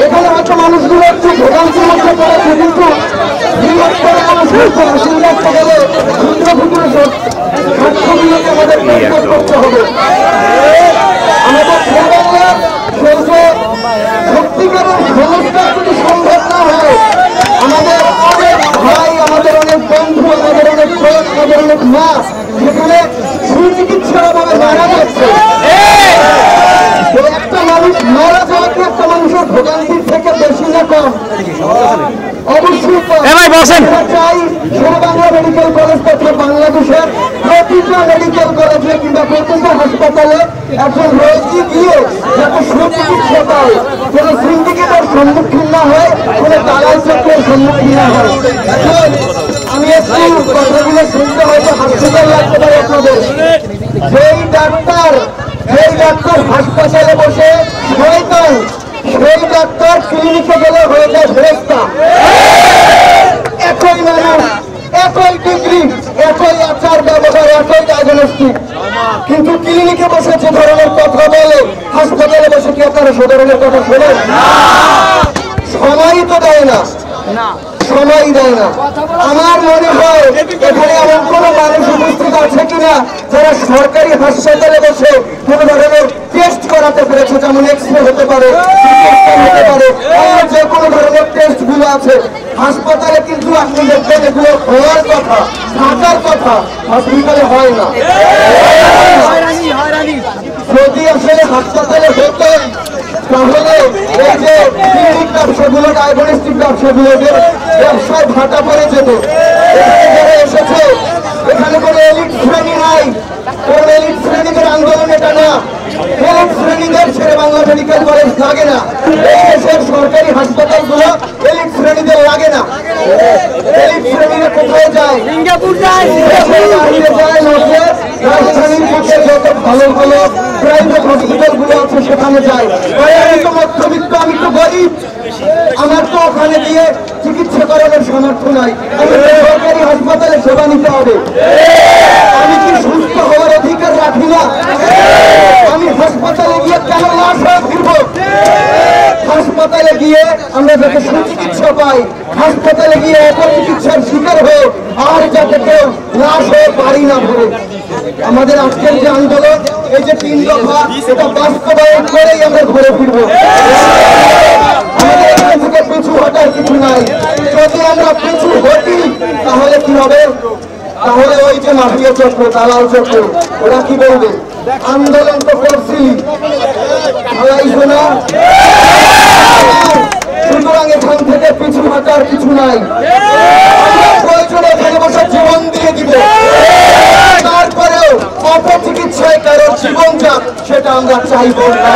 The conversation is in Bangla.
এখানে হয়তো মানুষগুলো একটু ভোগান্তির মধ্যে পড়েছে, কিন্তু স্বার্থগুলোকে আমাদের পরিষ্কার করতে হবে। আমাদের সত্যিকারের সংস্কার যদি সম্ভব না হয়, আমাদের অনেক ভাই, আমাদের অনেক বন্ধু, আমাদের অনেক বোন, আমাদের অনেক মা সেখানে সুচিকিৎসার অভাবে মারা যাচ্ছে। একটা মানুষ মারা যাওয়া কি একটা মানুষের ভোগান্তির থেকে বেশি না কম? অবশ্যই চাই শেরেবাংলা মেডিকেল কলেজ তথা বাংলাদেশের প্রতিটা মেডিকেল কলেজে কিংবা প্রতিটা হাসপাতালে একজন রোগী গিয়ে যাতে সুচিকিৎসা পায়, কোন সিন্ডিকেটের সম্মুখীন না হয়, কোন দালাল চক্রের সম্মুখীন না হয়। আমি একটু কথাগুলো শুনতে হয়তো হাসপাতাল লাগতে পারে আপনাদের। যেই ডাক্তার হাসপাতালে বসে শয়তান, সেই ডাক্তার ক্লিনিকে গেলে হয়ে যায় ফেরেশতা। একই মানুষ, একই ডিগ্রি, একই আচার ব্যবহার, একই ডায়াগনস্টিক, কিন্তু ক্লিনিকে বসে যে ধরনের কথা বলে হাসপাতালে বসে কি আপনারা সে ধরনের কথা শোনেন? সময়ই তো দেয় না, সময় দেয় না। আমার মনে হয় এখানে এমন কোন মানুষ উপস্থিত আছে কিনা যারা সরকারি হাসপাতালে বসে কোন ধরনের টেস্ট করাতে পেরেছে, যেমন এক্সরে হতে পারে, হতে পারে, যে কোনো ধরনের টেস্ট গুলো আছে হাসপাতালে, কিন্তু আপনি দেখবেন এগুলো হওয়ার কথা, থাকার কথা, হসপিটালে হয় না। যদি আসলে হাসপাতালে হতো তাহলে এই যে ক্লিনিক ব্যবসাগুলো, ডায়াগনস্টিক ব্যবসাগুলোদের ব্যবসায় ভাটা পড়ে যেত। এখানে যারা এসেছে এখানে কোনো এলিট শ্রেণী নাই, কোন এলিট শ্রেণীদের আন্দোলন এটা না। এলিট শ্রেণীদের শেরেবাংলা মেডিকেল কলেজ লাগে না, এই দেশের সরকারি হাসপাতালগুলো এলিট শ্রেণীদের লাগে না। এলিট শ্রেণীরা কোথায় যায়? সিঙ্গাপুর যায়, বাইরে যায়, রাজধানীর কাছে যত ভালো ভালো প্রাইভেট হসপিটাল গুলো আছে সেখানে যায়। আমি তো মধ্যবিত্ত, আমি তো গরিব, আমার তো ওখানে গিয়ে চিকিৎসা করানোর সামর্থ্য নাই। আমি সরকারি হাসপাতালে সেবা নিতে হবে। আমি কি সুস্থ হওয়ার অধিকার রাখি না? আমি হাসপাতালে গিয়ে কেন লাশ হয়ে ফিরব? হাসপাতালে গিয়ে আমরা যাতে সুচিকিৎসা পাই, হাসপাতালে গিয়ে অপচিকিৎসার শিকার হয়ে আর যাতে কেউ লাশ হয়ে পারি না ভরে। আমাদের আজকের যে আন্দোলন, এই যে 3 দফা, এটা বাস্তবায়ন করেই আমরা ঘরে ফিরবো। আমাদের এখান থেকে পিছু হটার কিছু নাই। যদি আমরা পিছু হটি তাহলে কি হবে? তাহলে ওই যে মাফিয়া চক্র, দালাল চক্র, ওরা কি বলবে? আন্দোলন তো করছি, সুতরাং এখান থেকে পিছু হটার কিছু নাই। প্রয়োজনে এখানে বসে জীবন দিয়ে দিব, তারপরেও অপচিকিৎসায় কারো জীবন যাক সেটা আমরা চাইব না।